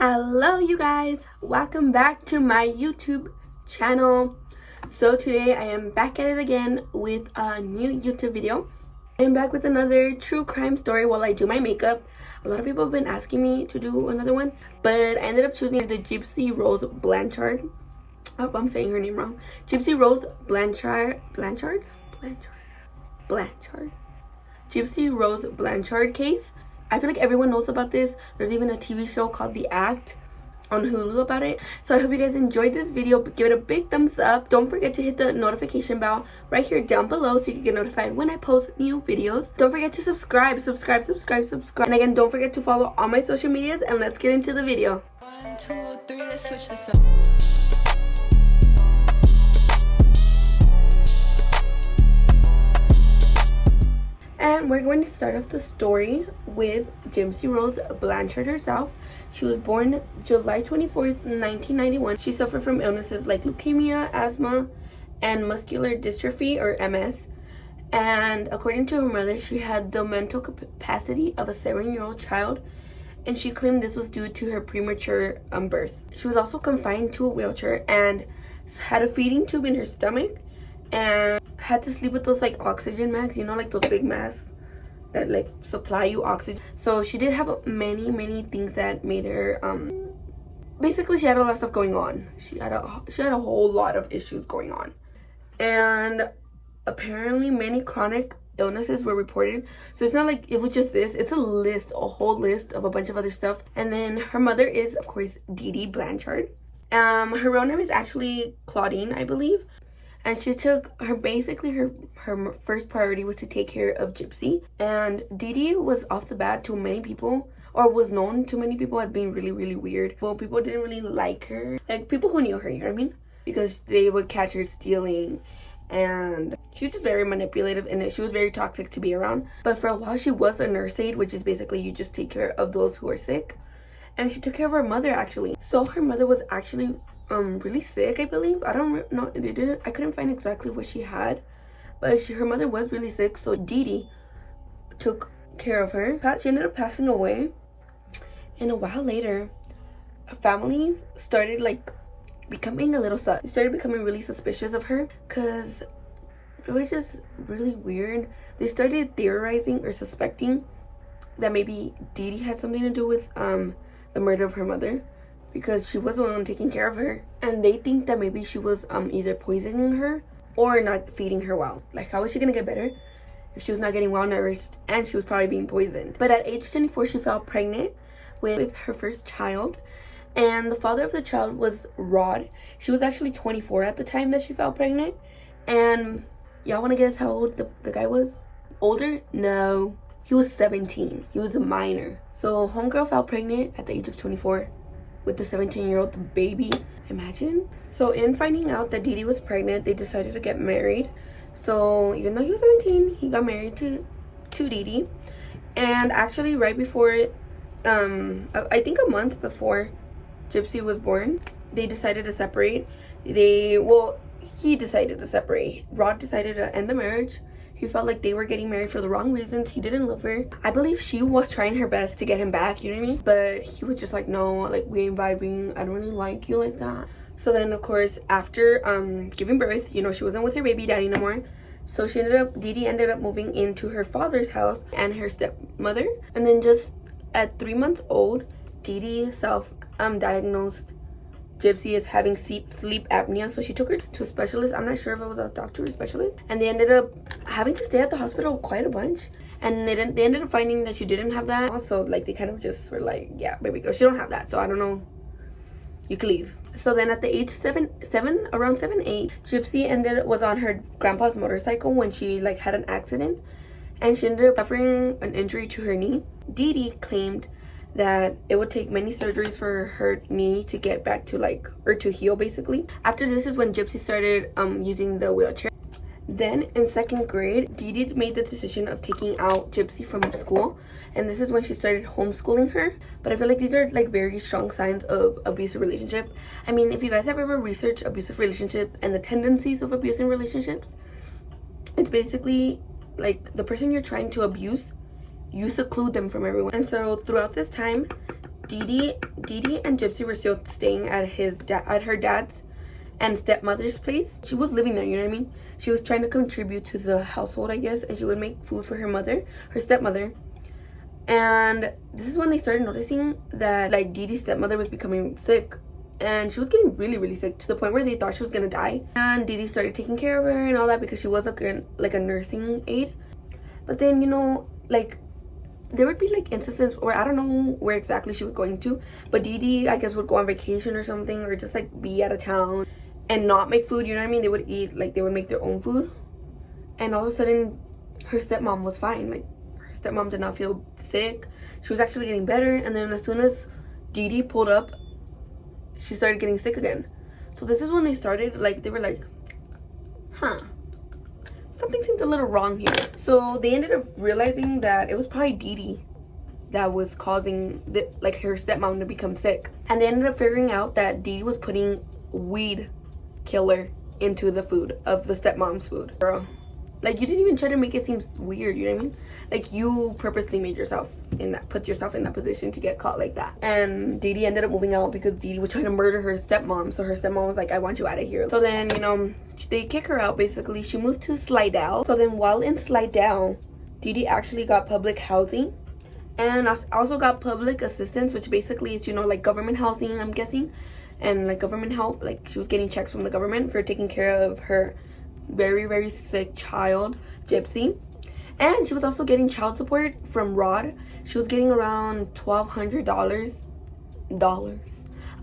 Hello you guys, welcome back to my YouTube channel. So today I am back at it again with a new YouTube video. I am back with another true crime story while I do my makeup. A lot of people have been asking me to do another one, but I ended up choosing the Gypsy Rose Blanchard. I hope I'm saying her name wrong. Gypsy Rose Blanchard. Gypsy Rose Blanchard case. I feel like everyone knows about this. There's even a TV show called The Act on Hulu about it. So I hope you guys enjoyed this video. Give it a big thumbs up. Don't forget to hit the notification bell right here down below so you can get notified when I post new videos. Don't forget to subscribe. And again, don't forget to follow all my social medias, and let's get into the video. 1, 2, 3, let's switch this up. And we're going to start off the story with Gypsy Rose Blanchard herself. She was born July 24th, 1991. She suffered from illnesses like leukemia, asthma, and muscular dystrophy, or MS. And according to her mother, she had the mental capacity of a 7-year-old child, and she claimed this was due to her premature birth. She was also confined to a wheelchair and had a feeding tube in her stomach, and had to sleep with those like oxygen masks, you know, like those big masks that like supply you oxygen. So she did have many things that made her basically she had a lot of stuff going on. She had a whole lot of issues going on, and apparently many chronic illnesses were reported. So it's not like it was just this, it's a whole list of a bunch of other stuff. And then her mother is, of course, Dee Blanchard. Her real name is actually Claudine, I believe. And she took her, basically her first priority was to take care of Gypsy. And Dee was off the bat to many people, or was known to many people as being really weird. Well, people didn't really like her, like people who knew her, you know what I mean, because they would catch her stealing, and she was just very manipulative, and she was very toxic to be around. But for a while she was a nurse aide, which is basically you just take care of those who are sick. And she took care of her mother, actually. So her mother was actually really sick, I believe. I don't know, I couldn't find exactly what she had, but her mother was really sick. So Dee took care of her. She ended up passing away, and a while later her family started like becoming a little started becoming really suspicious of her, because it was just really weird. They started theorizing or suspecting that maybe Dee had something to do with the murder of her mother, because she was the one taking care of her. And they think that maybe she was either poisoning her or not feeding her well. Like, how was she gonna get better if she was not getting well nourished and she was probably being poisoned? But at age 24 she fell pregnant with her first child, and the father of the child was Rod. She was actually 24 at the time that she fell pregnant. And y'all want to guess how old the guy was? Older? No, he was 17. He was a minor. So homegirl fell pregnant at the age of 24 with the 17-year-old baby. Imagine. So in finding out that Dee was pregnant, they decided to get married. So even though he was 17, he got married to Dee. And actually right before I think a month before Gypsy was born, they decided to separate. He decided to separate. Rod decided to end the marriage. He felt like they were getting married for the wrong reasons. He didn't love her. I believe she was trying her best to get him back, you know what I mean? But he was just like, no, like, we ain't vibing. I don't really like you like that. So then, of course, after giving birth, you know, she wasn't with her baby daddy no more. So Dee ended up moving into her father's house and her stepmother. And then just at 3 months old, Dee self-diagnosed Gypsy is having sleep apnea. So she took her to a specialist. I'm not sure if it was a doctor or a specialist, and they ended up having to stay at the hospital quite a bunch. And they ended up finding that she didn't have that. Also, like, they kind of just were like, yeah, baby girl, she don't have that, so I don't know, you can leave. So then at the age around 7-8, Gypsy was on her grandpa's motorcycle when she like had an accident, and she ended up suffering an injury to her knee. Dee claimed that it would take many surgeries for her knee to get back to or to heal, basically. After this is when Gypsy started using the wheelchair. Then in 2nd grade, Dee made the decision of taking out Gypsy from school, and this is when she started homeschooling her. But I feel like these are like very strong signs of abusive relationship. I mean, if you guys have ever researched abusive relationship and the tendencies of abusive relationships, it's basically like the person you're trying to abuse, you seclude them from everyone. And so throughout this time, Dee Dee and Gypsy were still staying at her dad's and stepmother's place. She was living there, you know what I mean? She was trying to contribute to the household, I guess, and she would make food for her stepmother. And this is when they started noticing that like Dee Dee's stepmother was becoming sick, and she was getting really, really sick to the point where they thought she was gonna die. And Dee Dee started taking care of her and all that because she was like a nursing aide. But then, you know, like there would be like instances where I don't know where exactly she was going to, but Dee Dee, I guess, would go on vacation or something, or just like be out of town and not make food, you know what I mean? They would eat, like they would make their own food. And all of a sudden her stepmom was fine. Like her stepmom did not feel sick. She was actually getting better. And then as soon as Dee Dee pulled up, she started getting sick again. So this is when they started, like, they were like, huh, something seems a little wrong here. So they ended up realizing that it was probably Dee Dee that was causing like her stepmom to become sick. And they ended up figuring out that Dee Dee was putting weed killer into the food of the stepmom's food. Girl, like, you didn't even try to make it seem weird, you know what I mean? Like, you purposely made yourself put yourself in that position to get caught like that. And Dee Dee ended up moving out because Dee Dee was trying to murder her stepmom. So her stepmom was like, I want you out of here. So then, you know, they kick her out basically. She moves to Slidell. So then while in Slidell, Dee Dee actually got public housing and also got public assistance, which basically is, you know, like government housing, I'm guessing, and like government help. Like she was getting checks from the government for taking care of her very, very sick child, Gypsy. And she was also getting child support from Rod. She was getting around $1,200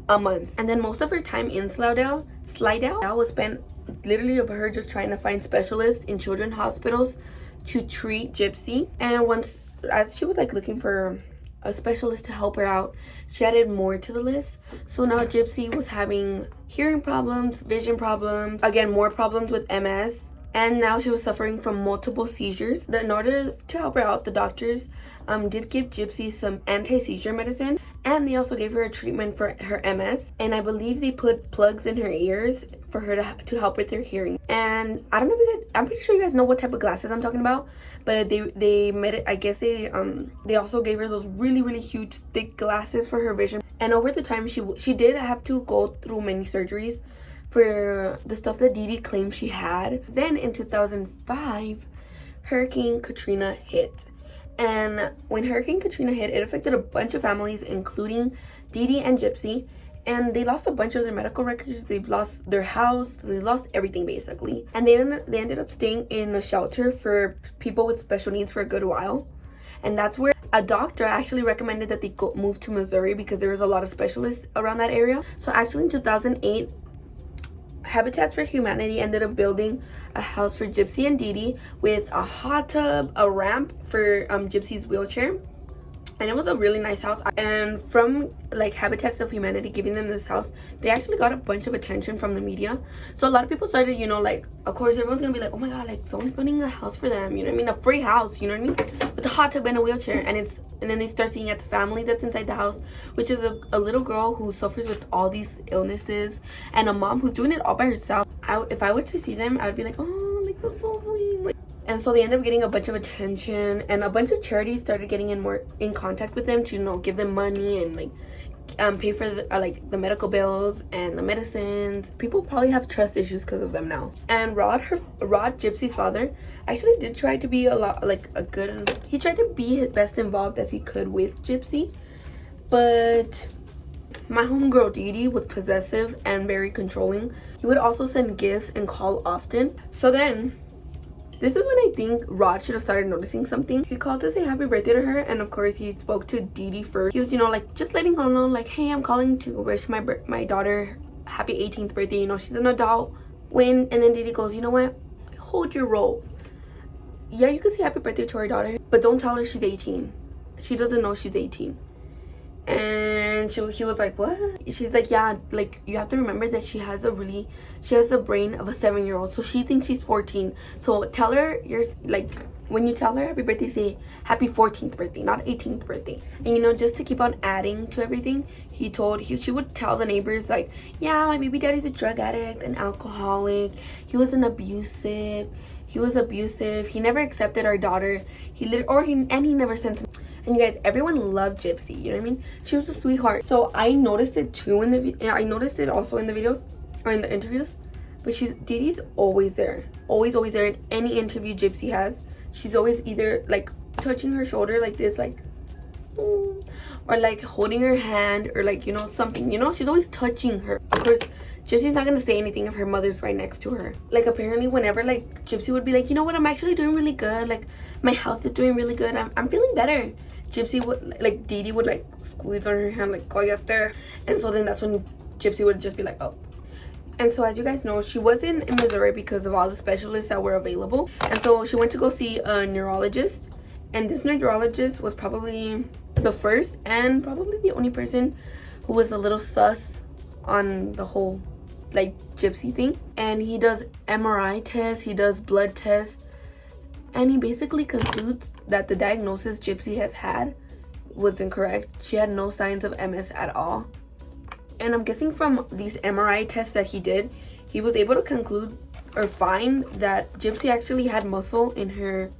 a month. And then most of her time in Slidell was spent literally of her just trying to find specialists in children's hospitals to treat Gypsy. And as she was like looking for a specialist to help her out, she added more to the list. So now Gypsy was having hearing problems, vision problems, again more problems with MS, and now she was suffering from multiple seizures. In order to help her out, the doctors did give Gypsy some anti-seizure medicine, and they also gave her a treatment for her MS, and I believe they put plugs in her ears for her to help with her hearing. And I don't know if you guys, I'm pretty sure you guys know what type of glasses I'm talking about, but they made it, I guess they also gave her those really, really huge thick glasses for her vision. And over the time she did have to go through many surgeries for the stuff that Dee Dee claimed she had. Then in 2005, Hurricane Katrina hit. And when Hurricane Katrina hit, it affected a bunch of families, including Dee Dee and Gypsy. And they lost a bunch of their medical records. They've lost their house. They lost everything, basically. And they ended up staying in a shelter for people with special needs for a good while. And that's where a doctor actually recommended that they move to Missouri because there was a lot of specialists around that area. So actually in 2008, Habitats for Humanity ended up building a house for Gypsy and Dee Dee with a hot tub, a ramp for Gypsy's wheelchair. And it was a really nice house. And from like Habitats of Humanity giving them this house, they actually got a bunch of attention from the media. So a lot of people started, you know, like, of course everyone's gonna be like, oh my god, like someone's building a house for them, you know what I mean, a free house, you know what I mean, with a hot tub and a wheelchair. And then they start seeing at the family that's inside the house, which is a little girl who suffers with all these illnesses, and a mom who's doing it all by herself. If I were to see them, I would be like, oh, like that's so sweet. Like, and so they end up getting a bunch of attention, and a bunch of charities started getting in contact with them to, you know, give them money and like pay for the medical bills and the medicines. People probably have trust issues because of them now. And Rod, Gypsy's father, actually did try to be he tried to be his best involved as he could with Gypsy, but my homegirl Dee Dee was possessive and very controlling. He would also send gifts and call often. So then this is when I think Rod should have started noticing something. He called to say happy birthday to her, and of course he spoke to Dee Dee first. He was, you know, like just letting her know, like, hey, I'm calling to wish my daughter happy 18th birthday, you know, she's an adult. And then Dee Dee goes, you know what, hold your roll. Yeah, you can say happy birthday to her daughter, but don't tell her she's 18. She doesn't know she's 18. And he was like, what? She's like, yeah, like you have to remember that she has the brain of a 7-year-old, so she thinks she's 14. So tell her when you tell her happy birthday, say happy 14th birthday, not 18th birthday. And you know, just to keep on adding to everything, she would tell the neighbors like, yeah, my baby daddy's a drug addict, an alcoholic, he was an abusive, He was abusive. He never accepted our daughter. He never sent him. And you guys, everyone loved Gypsy. You know what I mean? She was a sweetheart. So I noticed it too in the I noticed it also in the videos or in the interviews. But Didi's always there. Always there in any interview Gypsy has. She's always either like touching her shoulder like this, like, or like holding her hand, or like, you know, something, you know, she's always touching her. Of course, Gypsy's not gonna say anything if her mother's right next to her. Like, apparently whenever like Gypsy would be like, you know what, I'm actually doing really good, like my health is doing really good, I'm feeling better, Gypsy would, like, Didi would like squeeze on her hand like, there. And so then that's when Gypsy would just be like, oh. And so, as you guys know, she was in Missouri because of all the specialists that were available. And so she went to go see a neurologist. And this neurologist was probably the first and probably the only person who was a little sus on the whole, like, Gypsy thing. And he does MRI tests, he does blood tests. And he basically concludes that the diagnosis Gypsy has had was incorrect. She had no signs of MS at all. And I'm guessing from these MRI tests that he did, he was able to conclude or find that Gypsy actually had muscle in her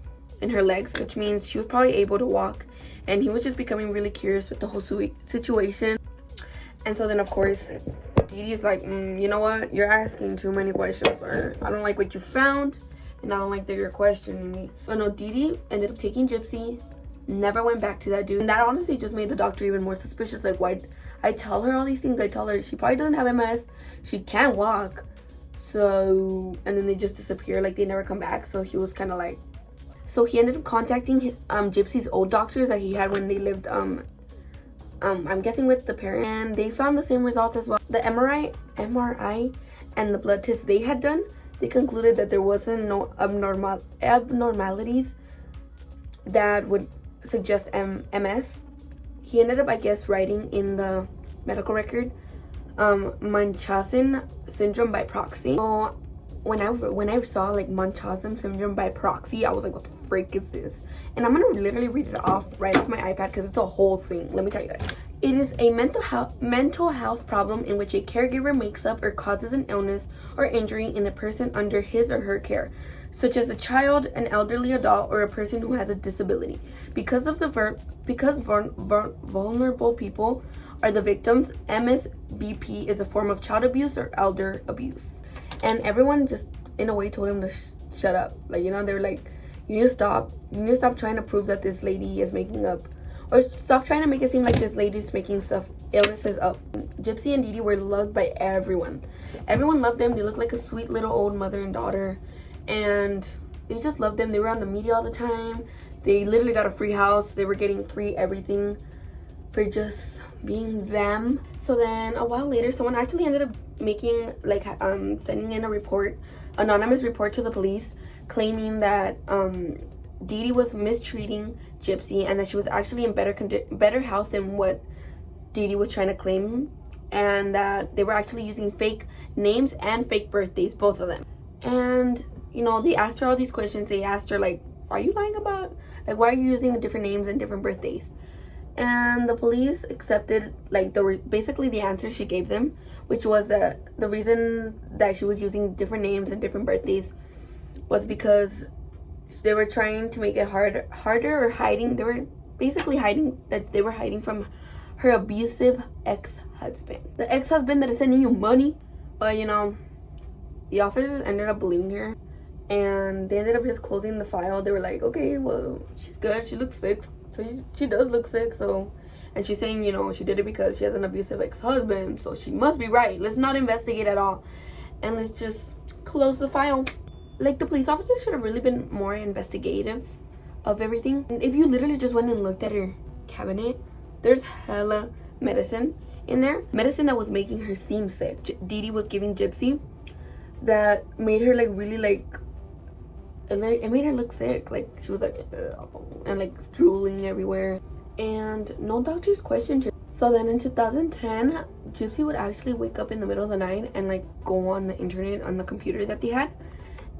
legs, which means she was probably able to walk. And he was just becoming really curious with the whole situation. And so then, of course, Didi's like, you know what? You're asking too many questions, or I don't like what you found, and I don't like that you're questioning me. But no, Didi ended up taking Gypsy, never went back to that dude. And that honestly just made the doctor even more suspicious. Like, why? I tell her all these things. I tell her she probably doesn't have MS. She can't walk. So, and then they just disappear. Like, they never come back. So he was kind of like, so he ended up contacting Gypsy's old doctors that he had when they lived, I'm guessing with the parent. And they found the same results as well. The MRI and the blood tests they had done, they concluded that there wasn't no abnormalities that would suggest MS. He ended up, I guess, writing in the medical record, Munchausen syndrome by proxy. So when I saw like Munchausen syndrome by proxy, I was like, what the freak is this? And I'm gonna literally read it off right off my iPad because it's a whole thing. Let me tell you guys. It is a mental health problem in which a caregiver makes up or causes an illness or injury in a person under his or her care, such as a child, an elderly adult, or a person who has a disability. Because vulnerable people are the victims, MSBP is a form of child abuse or elder abuse. And everyone just, in a way, told him to shut up. Like, you know, they were like, you need to stop. You need to stop trying to prove that this lady is making up, or stop trying to make it seem like this lady's making illnesses up. Gypsy and Didi were loved by everyone. Everyone loved them. They looked like a sweet little old mother and daughter. And they just loved them. They were on the media all the time. They literally got a free house. They were getting free everything for just being them. So then a while later, someone actually ended up making, like, sending in a anonymous report to the police, claiming that Didi was mistreating Gypsy and that she was actually in better health than what Didi was trying to claim, and that they were actually using fake names and fake birthdays, both of them. And you know, they asked her all these questions. They asked her, like, are you lying about, like, why are you using different names and different birthdays? And the police accepted, like, basically the answer she gave them, which was that the reason that she was using different names and different birthdays was because they were trying to make it harder, or hiding. They were basically hiding from her abusive ex-husband. The ex-husband that is sending you money. But, you know, the officers ended up believing her. And they ended up just closing the file. They were like, okay, well, she's good. She looks sick. So she does look sick. So, and she's saying, you know, she did it because she has an abusive ex-husband. So she must be right. Let's not investigate at all. And let's just close the file. Like, the police officers should have really been more investigative of everything. And if you literally just went and looked at her cabinet, there's hella medicine in there. Medicine that was making her seem sick. Didi was giving Gypsy that made her, like, really, like, it made her look sick. Like, she was like, and like drooling everywhere. And no doctors questioned her. So then in 2010, Gypsy would actually wake up in the middle of the night and like go on the internet on the computer that they had.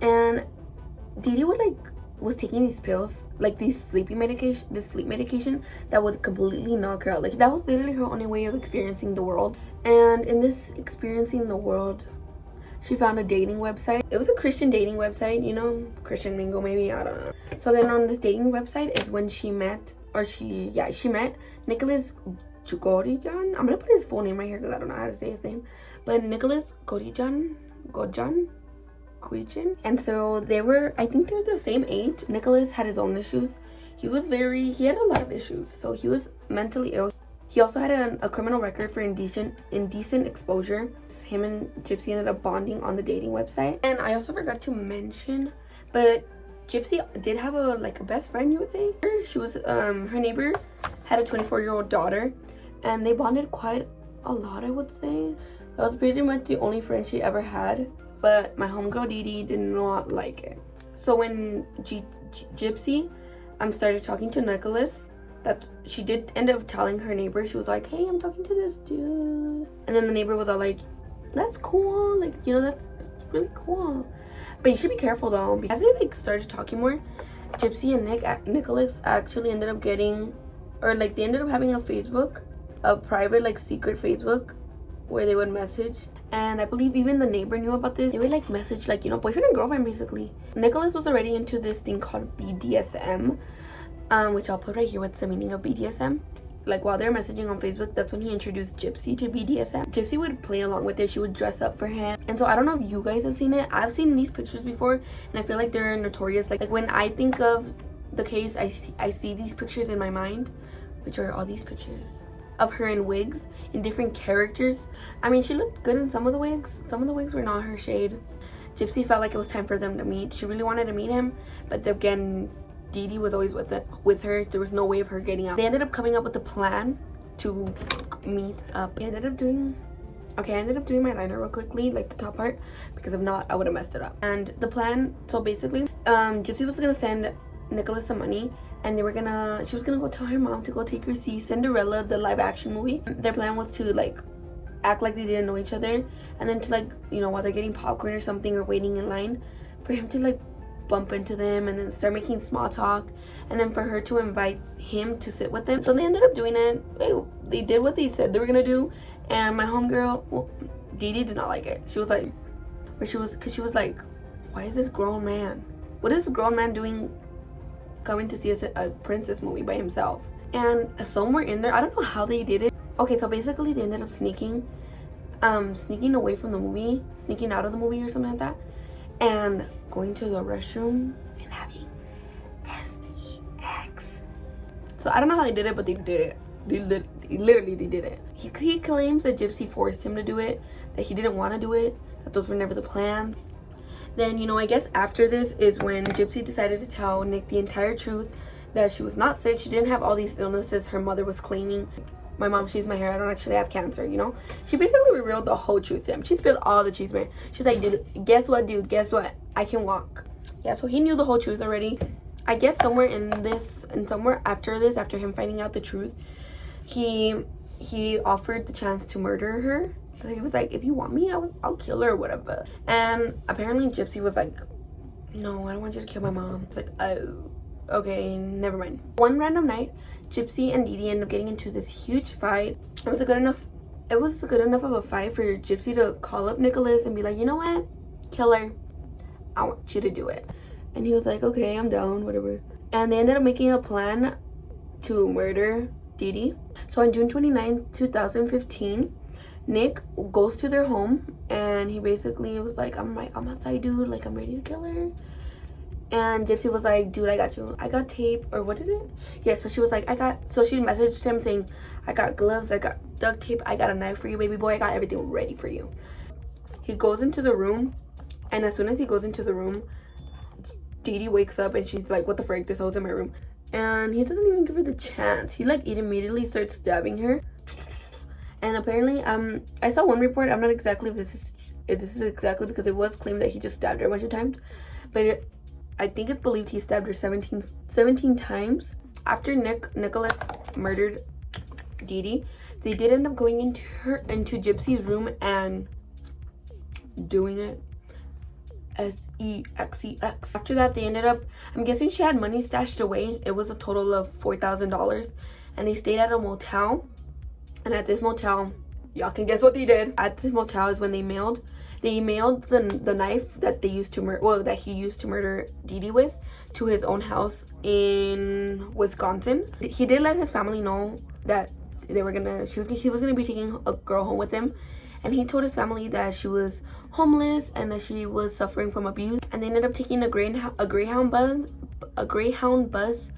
And Didi was taking these pills, like this sleep medication that would completely knock her out. Like, that was literally her only way of experiencing the world. And in this experiencing the world, she found a dating website. It was a Christian dating website, you know, Christian mingle maybe, I don't know. So then on this dating website is when she met, she met Nicholas Gorijan. I'm gonna put his full name right here because I don't know how to say his name, but Nicholas Gorijan. And so they were, I think they're the same age. Nicholas had his own issues. He had a lot of issues. So he was mentally ill. He also had a criminal record for indecent exposure. Him and Gypsy ended up bonding on the dating website. And I also forgot to mention, but Gypsy did have a best friend, you would say. She was her neighbor had a 24-year-old daughter, and they bonded quite a lot, I would say. That was pretty much the only friend she ever had. But my homegirl Didi did not like it. So when Gypsy started talking to Nicholas, that she did end up telling her neighbor. She was like, hey, I'm talking to this dude. And then the neighbor was all like, that's cool, like, you know, that's really cool. But you should be careful though, because as they started talking more, Gypsy and Nicholas actually ended up getting, they ended up having a private secret Facebook where they would message. And I believe even the neighbor knew about this. They would message boyfriend and girlfriend basically. Nicholas was already into this thing called BDSM, which I'll put right here. What's the meaning of BDSM? While they're messaging on Facebook, that's when he introduced Gypsy to BDSM. Gypsy would play along with it. She would dress up for him. And so I don't know if you guys have seen it. I've seen these pictures before, and I feel like they're notorious. Like when I think of the case, I see these pictures in my mind, which are all these pictures of her in wigs, in different characters. I mean, she looked good in some of the wigs. Some of the wigs were not her shade. Gypsy felt like it was time for them to meet. She really wanted to meet him, but again, Didi was always with her. There was no way of her getting out. They ended up coming up with a plan to meet up. I ended up doing my liner real quickly, the top part, because if not, I would have messed it up. And the plan, so basically, Gypsy was gonna send Nicholas some money, and she was gonna go tell her mom to go take her see Cinderella, the live action movie. Their plan was to act like they didn't know each other, and then to while they're getting popcorn or something or waiting in line, for him to bump into them and then start making small talk, and then for her to invite him to sit with them. So they ended up doing it. They did what they said they were gonna do, and my homegirl, Didi, did not like it. She was like, why is this grown man? What is this grown man doing coming to see a princess movie by himself? And somewhere in there, I don't know how they did it. Okay, so basically they ended up sneaking away from the movie, sneaking out of the movie or something like that, and going to the restroom and having sex. So I don't know how they did it, but they did it. They did it. He claims that Gypsy forced him to do it, that he didn't want to do it, that those were never the plan. Then, I guess after this is when Gypsy decided to tell Nick the entire truth, that she was not sick, she didn't have all these illnesses her mother was claiming. My mom shaves my hair, I don't actually have cancer, She basically revealed the whole truth to him. She spilled all the cheese, man. She's like, dude, guess what, I can walk. Yeah, so he knew the whole truth already. I guess somewhere after him finding out the truth, he offered the chance to murder her. So he was like, if you want me, I'll kill her or whatever. And apparently Gypsy was like, no, I don't want you to kill my mom. It's like, oh, okay, never mind. One random night, Gypsy and Didi ended up getting into this huge fight. It was good enough of a fight for Gypsy to call up Nicholas and be like, you know what, kill her, I want you to do it. And he was like, okay, I'm down, whatever. And they ended up making a plan to murder Didi. So on June 29th, 2015, Nick goes to their home, and he basically was like, I'm outside, dude, I'm ready to kill her. And Gypsy was like, dude, I got you. I got tape, or what is it? Yeah, so she was like, so she messaged him saying, I got gloves, I got duct tape, I got a knife for you, baby boy, I got everything ready for you. He goes into the room, and as soon as he goes into the room, Didi wakes up, and she's like, what the frick, this hoe's in my room. And he doesn't even give her the chance. He immediately starts stabbing her. And apparently, I saw one report. I'm not exactly if this is exactly, because it was claimed that he just stabbed her a bunch of times, but I think it's believed he stabbed her 17 times. After Nicholas murdered Didi, they did end up going into Gypsy's room and doing it. SEXEX. After that, they ended up, I'm guessing she had money stashed away. It was a total of $4,000, and they stayed at a motel. And at this motel, y'all can guess what they did. At this motel is when they mailed They mailed the knife that they used to that he used to murder Dee Dee with to his own house in Wisconsin. He did let his family know that he was gonna be taking a girl home with him, and he told his family that she was homeless and that she was suffering from abuse. And they ended up taking a Greyhound bus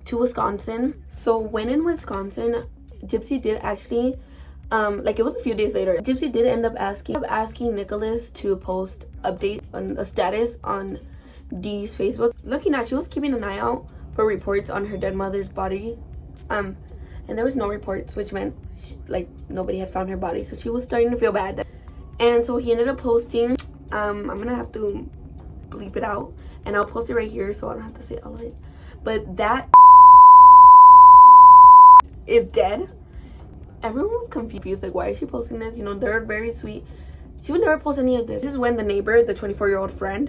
to Wisconsin. So when in Wisconsin, Gypsy did actually like it was a few days later, Gypsy did end up asking Nicholas to post update on a status on Dee's Facebook. Looking at, she was keeping an eye out for reports on her dead mother's body, and there was no reports, which meant like nobody had found her body. So she was starting to feel bad, and so he ended up posting. I'm gonna have to bleep it out, and I'll post it right here so I don't have to say all of it. But that is dead. Everyone was confused, like, why is she posting this? You know, they're very sweet. She would never post any of this. This is when the neighbor, the 24-year-old friend,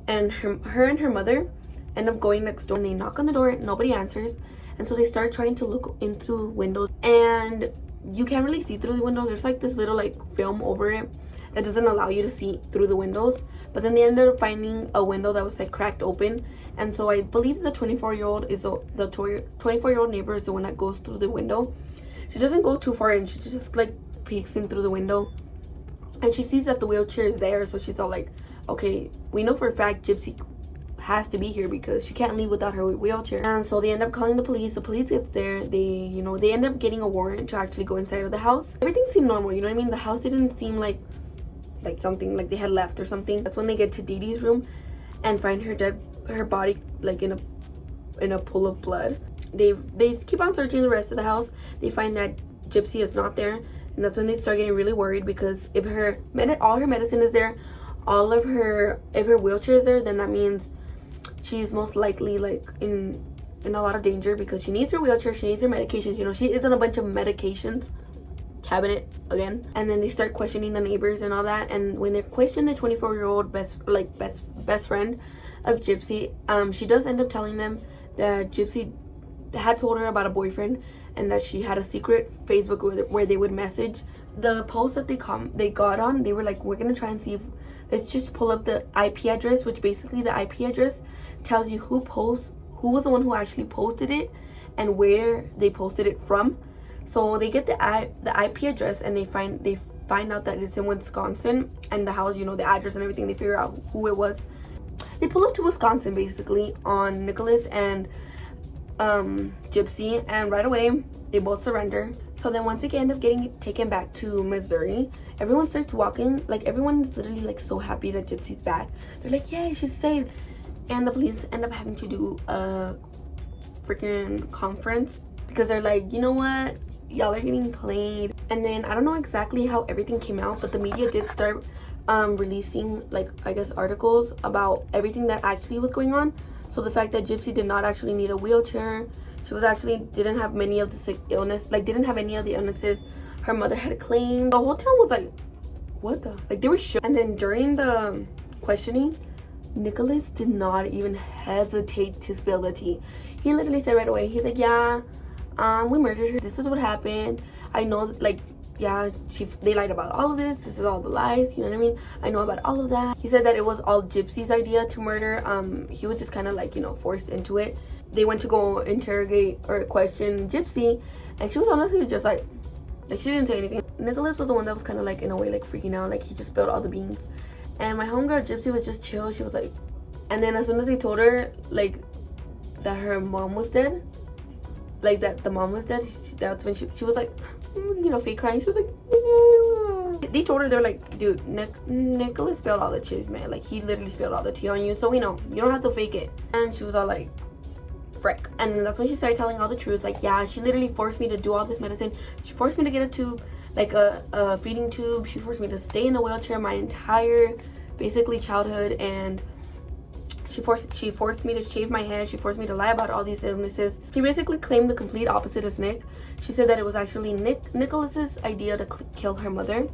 and her and her mother end up going next door, and they knock on the door. Nobody answers, and so they start trying to look in through windows, and you can't really see through the windows. There's like this little like film over it that doesn't allow you to see through the windows. But then they ended up finding a window that was like cracked open, and so I believe the 24-year-old neighbor is the one that goes through the window. She doesn't go too far in, she just like peeks in through the window, and she sees that the wheelchair is there. So she's all like, okay, we know for a fact Gypsy has to be here because she can't leave without her wheelchair. And so they end up calling the police. The police gets there. They end up getting a warrant to actually go inside of the house. Everything seemed normal, you know what I mean? The house didn't seem like something like they had left or something. That's when they get to Dee Dee's room and find her body like in a pool of blood. They keep on searching the rest of the house. They find that Gypsy is not there, and that's when they start getting really worried, because if all her medicine is there, if her wheelchair is there, then that means she's most likely like in a lot of danger, because she needs her wheelchair, she needs her medications. You know, she is in a bunch of medications cabinet again. And then they start questioning the neighbors and all that. And when they question the 24-year-old best friend of Gypsy, she does end up telling them that Gypsy had told her about a boyfriend, and that she had a secret Facebook where they would message. The post that they got on, they were like, we're gonna try and see if, let's just pull up the IP address, which basically the IP address tells you who was the one who actually posted it and where they posted it from. So they get the IP address, and they find out that it's in Wisconsin, and the house, you know, the address and everything, they figure out who it was. They pull up to Wisconsin basically on Nicholas and Gypsy, and right away they both surrender. So then once they end up getting taken back to Missouri, everyone starts walking, like everyone's literally like so happy that Gypsy's back. They're like, yay, she's saved. And the police end up having to do a freaking conference, because they're like, you know what, y'all are getting played. And then I don't know exactly how everything came out, but the media did start releasing, like, I guess articles about everything that actually was going on. So the fact that Gypsy did not actually need a wheelchair, she was actually didn't have any of the illnesses her mother had claimed. The whole town was like, what the, like, they were shook. And then during the questioning, Nicholas did not even hesitate to spill the tea. He literally said right away, he's like, yeah, we murdered her, this is what happened. I know, like, yeah, they lied about all of this is all the lies, you know what I mean? I know about all of that. He said that it was all Gypsy's idea to murder. He was just kind of like, you know, forced into it. They went to go interrogate or question Gypsy, and she was honestly just like she didn't say anything. Nicholas was the one that was kind of like, in a way, like freaking out, like he just spilled all the beans. And my homegirl Gypsy was just chill. She was like, and then as soon as they told her like that her mom was dead, like that the mom was dead, that's when she was like, you know, fake crying. She was like, they told her, they're like, dude, Nicholas spilled all the cheese, man. Like, he literally spilled all the tea on you, so we know you don't have to fake it. And she was all like, frick. And then that's when she started telling all the truth. Like, yeah, she literally forced me to do all this medicine. She forced me to get a tube, like a feeding tube. She forced me to stay in a wheelchair my entire basically childhood, and she forced me to shave my head. She forced me to lie about all these illnesses. She basically claimed the complete opposite as Nick. She said that it was actually Nicholas's idea to kill her mother.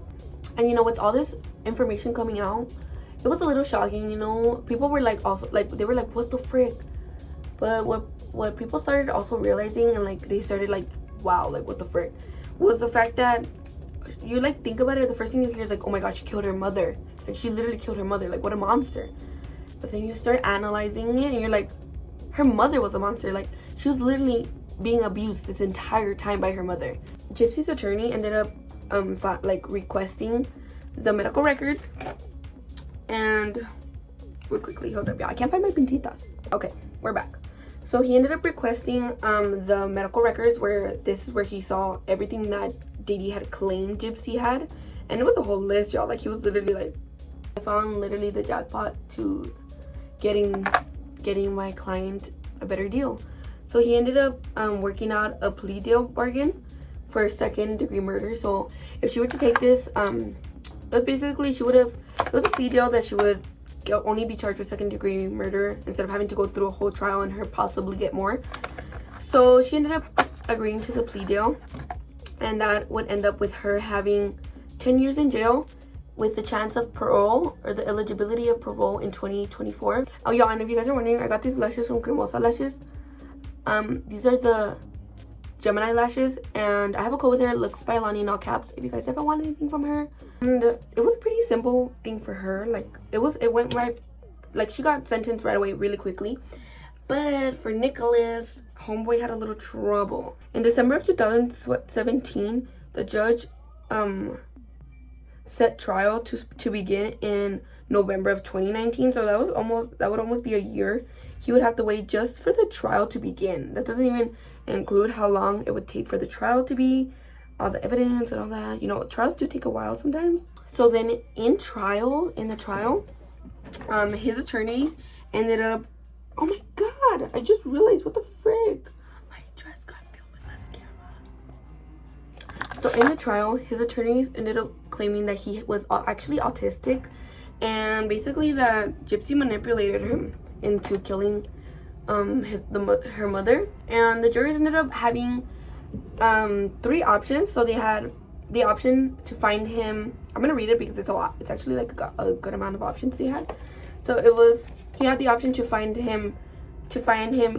And you know, with all this information coming out, it was a little shocking, you know. People were like, also like, they were like, what the frick? But what people started also realizing, and like they started like, wow, like what the frick, was the fact that you like think about it, the first thing you hear is like, oh my god, she killed her mother. Like she literally killed her mother. Like what a monster. But then you start analyzing it and you're like, her mother was a monster. Like she was literally being abused this entire time by her mother. Gypsy's attorney ended up requesting the medical records, and we'll quickly hold up. Yeah, I can't find my pintitas. Okay, we're back. So he ended up requesting the medical records, where this is where he saw everything that Diddy had claimed Gypsy had, and it was a whole list, y'all. Like he was literally like, I found literally the jackpot to getting my client a better deal. So he ended up working out a plea deal bargain for second-degree murder. So if she were to take this, but basically it was a plea deal that she would only be charged with second-degree murder instead of having to go through a whole trial and her possibly get more. So she ended up agreeing to the plea deal, and that would end up with her having 10 years in jail with the chance of parole, or the eligibility of parole, in 2024. Oh y'all, and if you guys are wondering, I got these lashes from Cremosa Lashes. These are the Gemini lashes, and I have a code with her, looksbyaolany, in all caps, if you guys ever want anything from her. And it was a pretty simple thing for her. Like it went right, like she got sentenced right away really quickly. But for Nicholas, homeboy had a little trouble. In December of 2017, the judge set trial to begin in November of 2019. So that would almost be a year he would have to wait just for the trial to begin. That doesn't even include how long it would take for the trial to be, all the evidence and all that. You know, trials do take a while sometimes. So then in the trial, his attorneys ended up, oh my god, I just realized, what the frick, my dress got filled with mascara. So in the trial, his attorneys ended up claiming that he was actually autistic, and basically that Gypsy manipulated him into killing her mother. And the jury ended up having 3 options. So they had the option to find him, I'm gonna read it because it's a lot, it's actually like a good amount of options they had. So he had the option to find him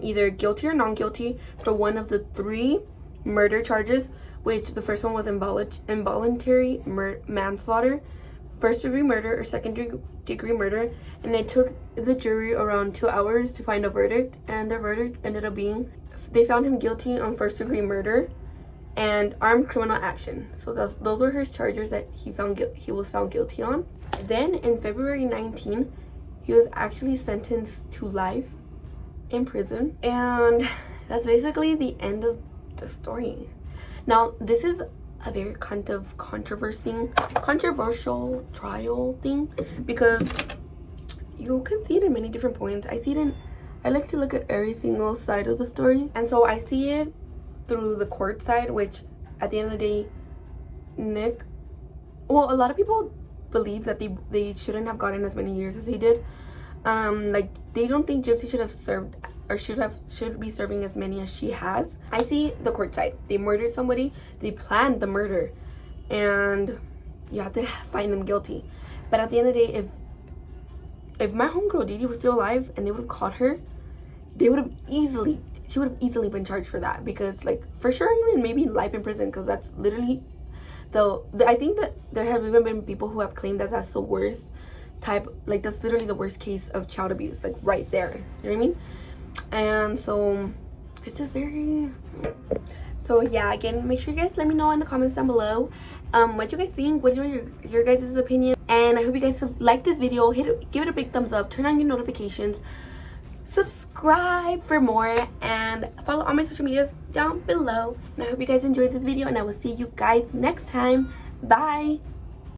either guilty or non-guilty for one of the 3 murder charges, which the first one was involuntary manslaughter, first-degree murder, or second-degree murder. And it took the jury around 2 hours to find a verdict, and their verdict ended up being, they found him guilty on first-degree murder and armed criminal action. So those were his charges that he was found guilty on. Then in February 19, he was actually sentenced to life in prison, and that's basically the end of the story. Now this is a very kind of controversial trial thing, because you can see it in many different points. I like to look at every single side of the story, and so I see it through the court side, which at the end of the day, a lot of people believe that they shouldn't have gotten as many years as he did. Like they don't think Gypsy should have served, or should be serving as many as she has. I see the court side. They murdered somebody, they planned the murder, and you have to find them guilty. But at the end of the day, if my homegirl Didi was still alive and they would have caught her, she would have easily been charged for that, because like for sure even maybe life in prison, because that's literally I think that there have even been people who have claimed that that's the worst type, like that's literally the worst case of child abuse, like right there, you know what I mean? And so it's just very, so yeah, again, make sure you guys let me know in the comments down below what you guys think, what are your guys' opinion. And I hope you guys like this video, give it a big thumbs up, turn on your notifications, subscribe for more, and follow all my social medias down below. And I hope you guys enjoyed this video, and I will see you guys next time. Bye.